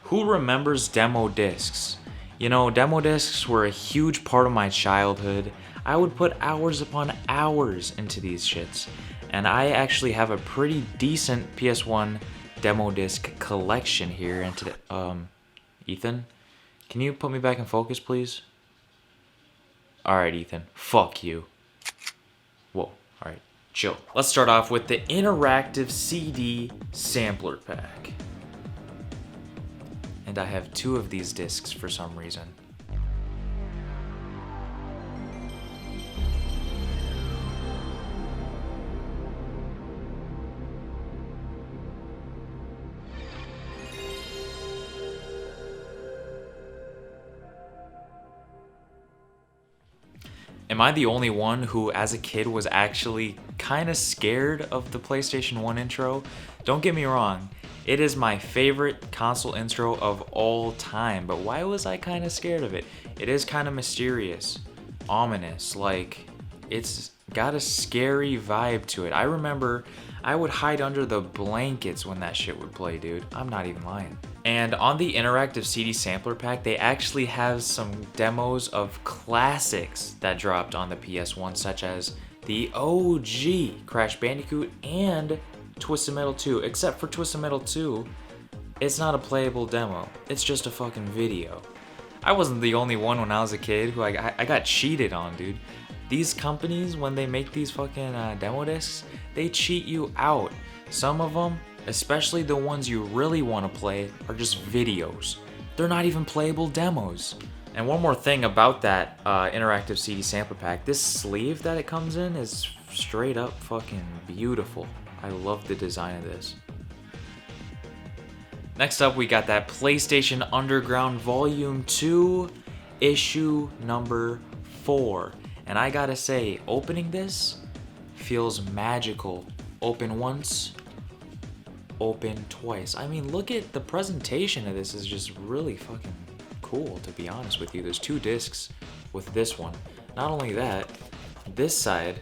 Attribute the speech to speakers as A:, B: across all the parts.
A: Who remembers demo discs? You know, demo discs were a huge part of my childhood. I would put hours upon hours into these shits. And I actually have a pretty decent PS1 demo disc collection here. And today, Ethan, can you put me back in focus, please? Alright, Ethan. Fuck you. Whoa. Alright. Chill. Let's start off with the interactive CD sampler pack. And I have 2 of these discs for some reason. Am I the only one who, as a kid, was actually kind of scared of the PlayStation 1 intro? Don't get me wrong, it is my favorite console intro of all time, but why was I kind of scared of it? It is kind of mysterious, ominous, like, it's got a scary vibe to it. I remember I would hide under the blankets when that shit would play, dude. I'm not even lying. And on the interactive CD sampler pack, they actually have some demos of classics that dropped on the PS1, such as the OG Crash Bandicoot and Twisted Metal 2. Except for Twisted Metal 2, it's not a playable demo. It's just a fucking video. I wasn't the only one when I was a kid who I got cheated on, dude. These companies, when they make these fucking demo discs, they cheat you out. Some of them, especially the ones you really want to play, are just videos. They're not even playable demos. And one more thing about that interactive CD sampler pack, this sleeve that it comes in is straight up fucking beautiful. I love the design of this. Next up, we got that PlayStation Underground Volume 2, issue number 4. And I gotta say, opening this feels magical. Open once, open twice. I mean, look at the presentation of this is just really fucking cool, to be honest with you. There's 2 discs with this one. Not only that, this side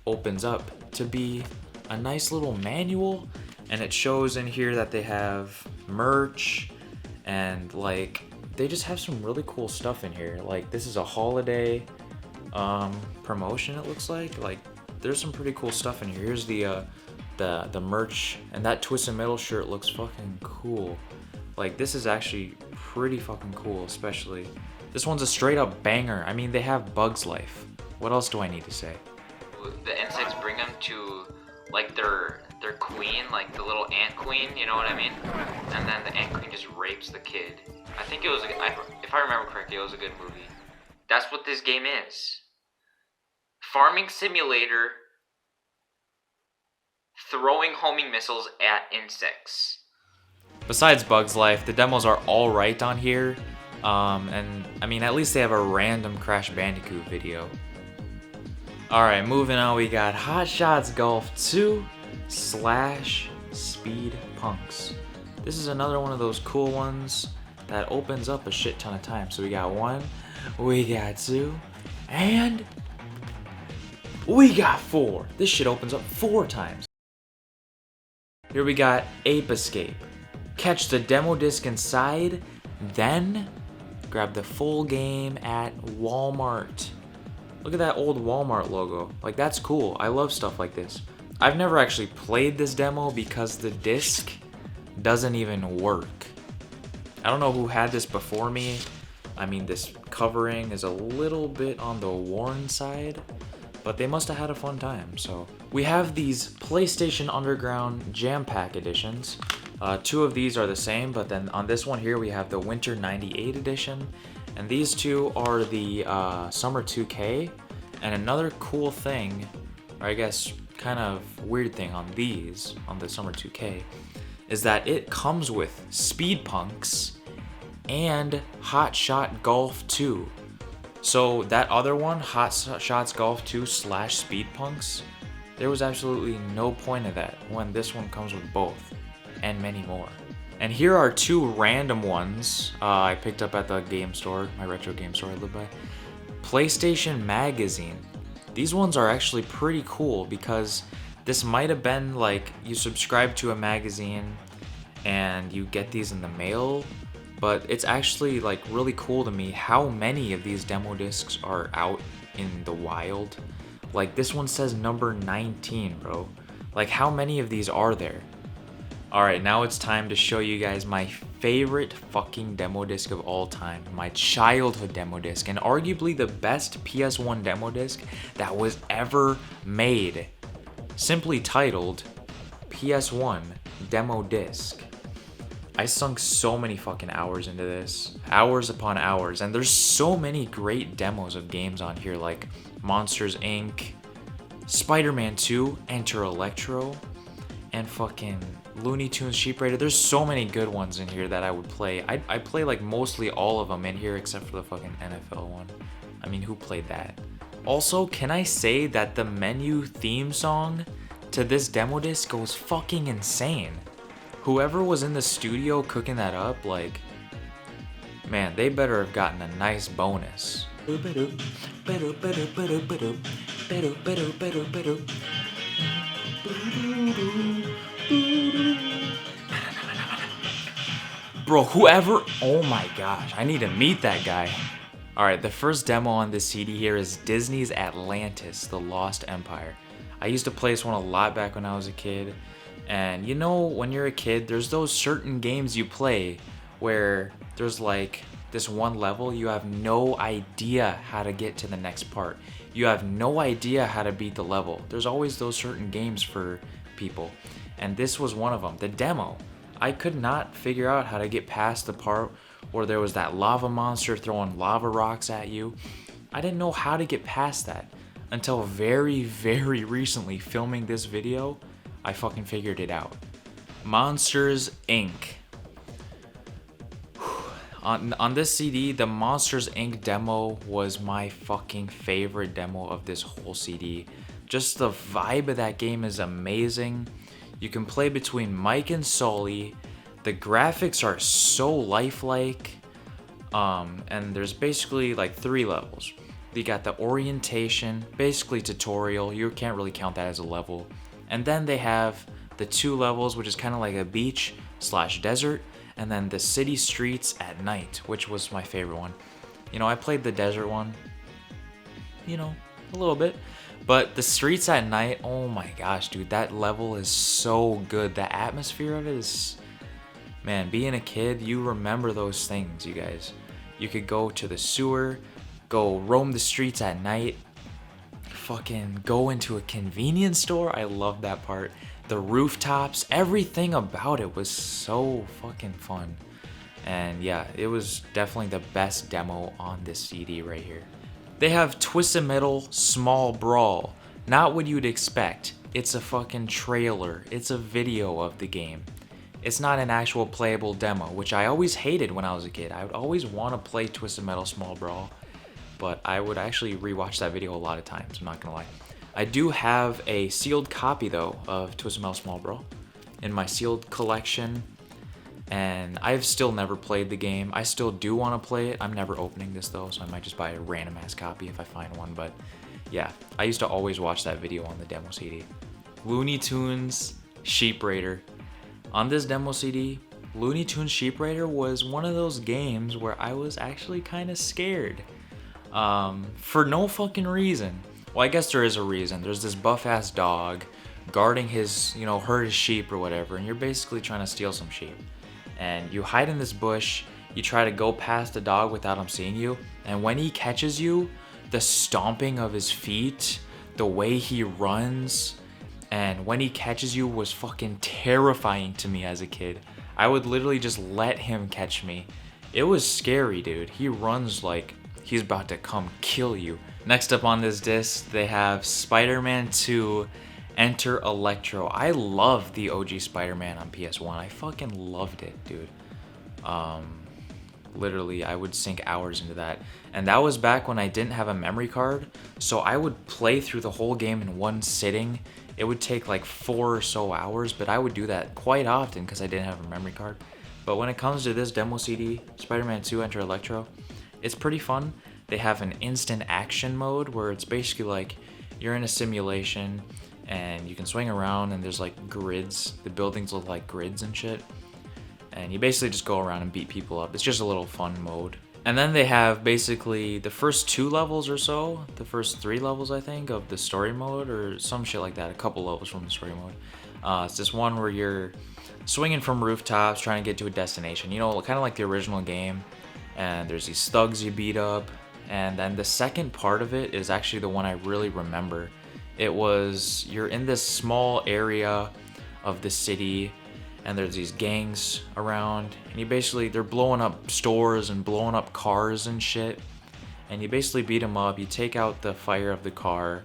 A: opens up to be a nice little manual, and it shows in here that they have merch and like they just have some really cool stuff in here. Like, this is a holiday promotion, it looks like there's some pretty cool stuff in here. Here's the merch, and that Twisted Metal shirt looks fucking cool. Like, this is actually pretty fucking cool. Especially this one's a straight up banger. I mean, they have Bug's Life. What else do I need to say?
B: The insects bring them to like their queen, like the little ant queen, you know what I mean? And then the ant queen just rapes the kid. I think it was if I remember correctly, it was a good movie. That's what this game is. Farming simulator, throwing homing missiles at insects.
A: Besides Bug's Life, the demos are alright on here. And I mean, at least they have a random Crash Bandicoot video. Alright, moving on, we got Hot Shots Golf 2 / Speed Punks. This is another one of those cool ones that opens up a shit ton of times. So we got 1, we got 2, and we got 4. This shit opens up 4 times. Here we got Ape Escape. Catch the demo disc inside, then grab the full game at Walmart. Look at that old Walmart logo. Like, that's cool. I love stuff like this. I've never actually played this demo because the disc doesn't even work. I don't know who had this before me. I mean, this covering is a little bit on the worn side, but they must have had a fun time. So we have these PlayStation Underground Jam Pack editions. 2 of these are the same, but then on this one here we have the Winter 98 edition, and these 2 are the Summer 2K. And another cool thing, or I guess kind of weird thing on these, on the Summer 2K, is that it comes with Speed Punks and Hot Shot Golf 2. So that other one, Hot Shots Golf 2 / Speed Punks, there was absolutely no point of that when this one comes with both, and many more. And here are 2 random ones I picked up at the game store, my retro game store I live by. PlayStation Magazine. These ones are actually pretty cool because this might have been like you subscribe to a magazine and you get these in the mail. But it's actually like really cool to me how many of these demo discs are out in the wild. Like this one says number 19, bro. Like how many of these are there? Alright, now it's time to show you guys my favorite fucking demo disc of all time. My childhood demo disc, and arguably the best PS1 demo disc that was ever made. Simply titled PS1 Demo Disc. I sunk so many fucking hours into this. Hours upon hours. And there's so many great demos of games on here like Monsters Inc., Spider-Man 2, Enter Electro, and fucking Looney Tunes Sheep Raider. There's so many good ones in here that I would play. I play like mostly all of them in here except for the fucking NFL one. I mean, who played that? Also, can I say that the menu theme song to this demo disc goes fucking insane? Whoever was in the studio cooking that up, like, man, they better have gotten a nice bonus. Bro, whoever, oh my gosh, I need to meet that guy. Alright, the first demo on this CD here is Disney's Atlantis, The Lost Empire. I used to play this one a lot back when I was a kid. And you know, when you're a kid, there's those certain games you play where there's like this one level, you have no idea how to get to the next part. You have no idea how to beat the level. There's always those certain games for people. And this was one of them, the demo. I could not figure out how to get past the part where there was that lava monster throwing lava rocks at you. I didn't know how to get past that until very, very recently filming this video. I fucking figured it out. Monsters Inc. On this CD, the Monsters Inc. demo was my fucking favorite demo of this whole CD. Just the vibe of that game is amazing. You can play between Mike and Sully. The graphics are so lifelike. And there's basically like 3 levels. You got the orientation, basically tutorial. You can't really count that as a level. And then they have the 2 levels, which is kind of like a beach / desert, and then the city streets at night, which was my favorite one. You know, I played the desert one, you know, a little bit, but the streets at night, oh my gosh, dude, that level is so good. The atmosphere of it is, man, being a kid, you remember those things, you guys. You could go to the sewer, go roam the streets at night, fucking go into a convenience store. I love that part. The rooftops, everything about it was so fucking fun. And yeah, it was definitely the best demo on this CD right here. They have Twisted Metal Small Brawl. Not what you'd expect. It's a fucking trailer. It's a video of the game. It's not an actual playable demo, which I always hated when I was a kid. I would always want to play Twisted Metal Small Brawl, but I would actually rewatch that video a lot of times, I'm not gonna lie. I do have a sealed copy though of Twisted Metal Small Brawl in my sealed collection, and I've still never played the game. I still do want to play it. I'm never opening this though, so I might just buy a random ass copy if I find one, but yeah, I used to always watch that video on the demo CD. Looney Tunes Sheep Raider. On this demo CD, Looney Tunes Sheep Raider was one of those games where I was actually kind of scared. For no fucking reason. Well, I guess there is a reason. There's this buff-ass dog guarding his, you know, herd of sheep or whatever, and you're basically trying to steal some sheep. And you hide in this bush, you try to go past the dog without him seeing you, and when he catches you, the stomping of his feet, the way he runs, and when he catches you was fucking terrifying to me as a kid. I would literally just let him catch me. It was scary, dude. He runs like he's about to come kill you. Next up on this disc, they have Spider-Man 2 Enter Electro. I love the OG Spider-Man on PS1. I fucking loved it, dude. Literally, I would sink hours into that. And that was back when I didn't have a memory card, so I would play through the whole game in one sitting. It would take like 4 or so hours, but I would do that quite often because I didn't have a memory card. But when it comes to this demo CD, Spider-Man 2 Enter Electro, it's pretty fun. They have an instant action mode where it's basically like you're in a simulation and you can swing around and there's like grids. The buildings look like grids and shit. and you basically just go around and beat people up. It's just a little fun mode. And then they have basically the first 2 levels or so, the first 3 levels I think of the story mode or some shit like that, a couple levels from the story mode. It's this one where you're swinging from rooftops trying to get to a destination, you know, kind of like the original game. And there's these thugs you beat up. And then the second part of it is actually the one I really remember. It was, you're in this small area of the city and there's these gangs around, and you basically, they're blowing up stores and blowing up cars and shit, and you basically beat them up. You take out the fire of the car,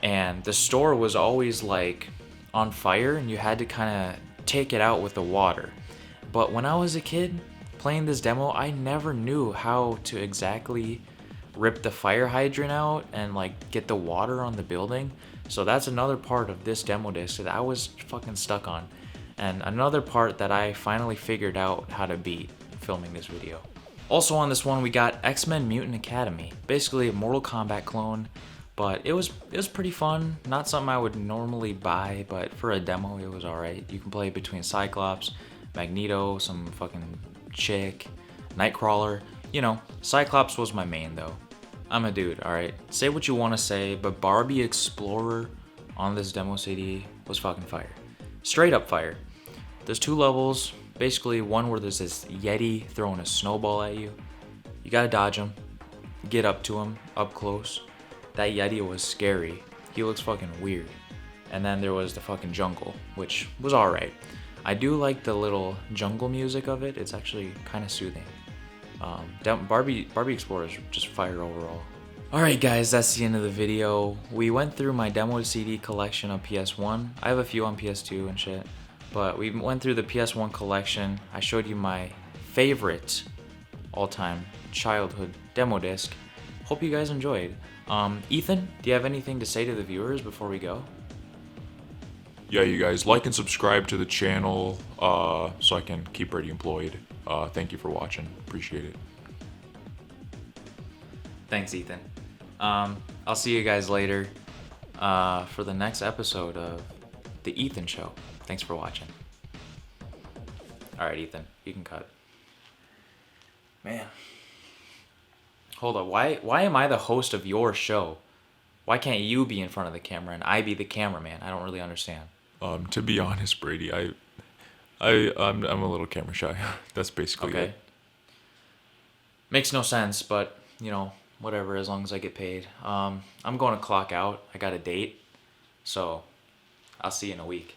A: and the store was always like on fire, and you had to kind of take it out with the water. But when I was a kid playing this demo, I never knew how to exactly rip the fire hydrant out and like get the water on the building. So that's another part of this demo disc that I was fucking stuck on. And another part that I finally figured out how to beat filming this video. Also on this one we got X-Men Mutant Academy, basically a Mortal Kombat clone, but it was pretty fun. Not something I would normally buy, but for a demo it was alright. You can play between Cyclops, Magneto, some fucking chick, Nightcrawler. You know, Cyclops was my main though. I'm a dude, alright? Say what you want to say, but Barbie Explorer on this demo CD was fucking fire. Straight up fire. There's 2 levels, basically one where there's this Yeti throwing a snowball at you. You gotta dodge him, get up to him, up close. That Yeti was scary. He looks fucking weird. And then there was the fucking jungle, which was alright. I do like the little jungle music of it. It's actually kind of soothing. Barbie Explorer is just fire overall. Alright guys, that's the end of the video. We went through my demo CD collection on PS1. I have a few on PS2 and shit. But we went through the PS1 collection. I showed you my favorite all-time childhood demo disc. Hope you guys enjoyed. Ethan, do you have anything to say to the viewers before we go?
C: Yeah, you guys, like and subscribe to the channel so I can keep Brady employed. Thank you for watching. Appreciate it.
A: Thanks, Ethan. I'll see you guys later for the next episode of The Ethan Show. Thanks for watching. Alright, Ethan, you can cut. Man. Hold up, why am I the host of your show? Why can't you be in front of the camera and I be the cameraman? I don't really understand.
C: To be honest, Brady, I'm a little camera shy. That's basically
A: Okay.
C: it.
A: Makes no sense, but, you know, whatever, as long as I get paid. I'm going to clock out. I got a date, so I'll see you in a week.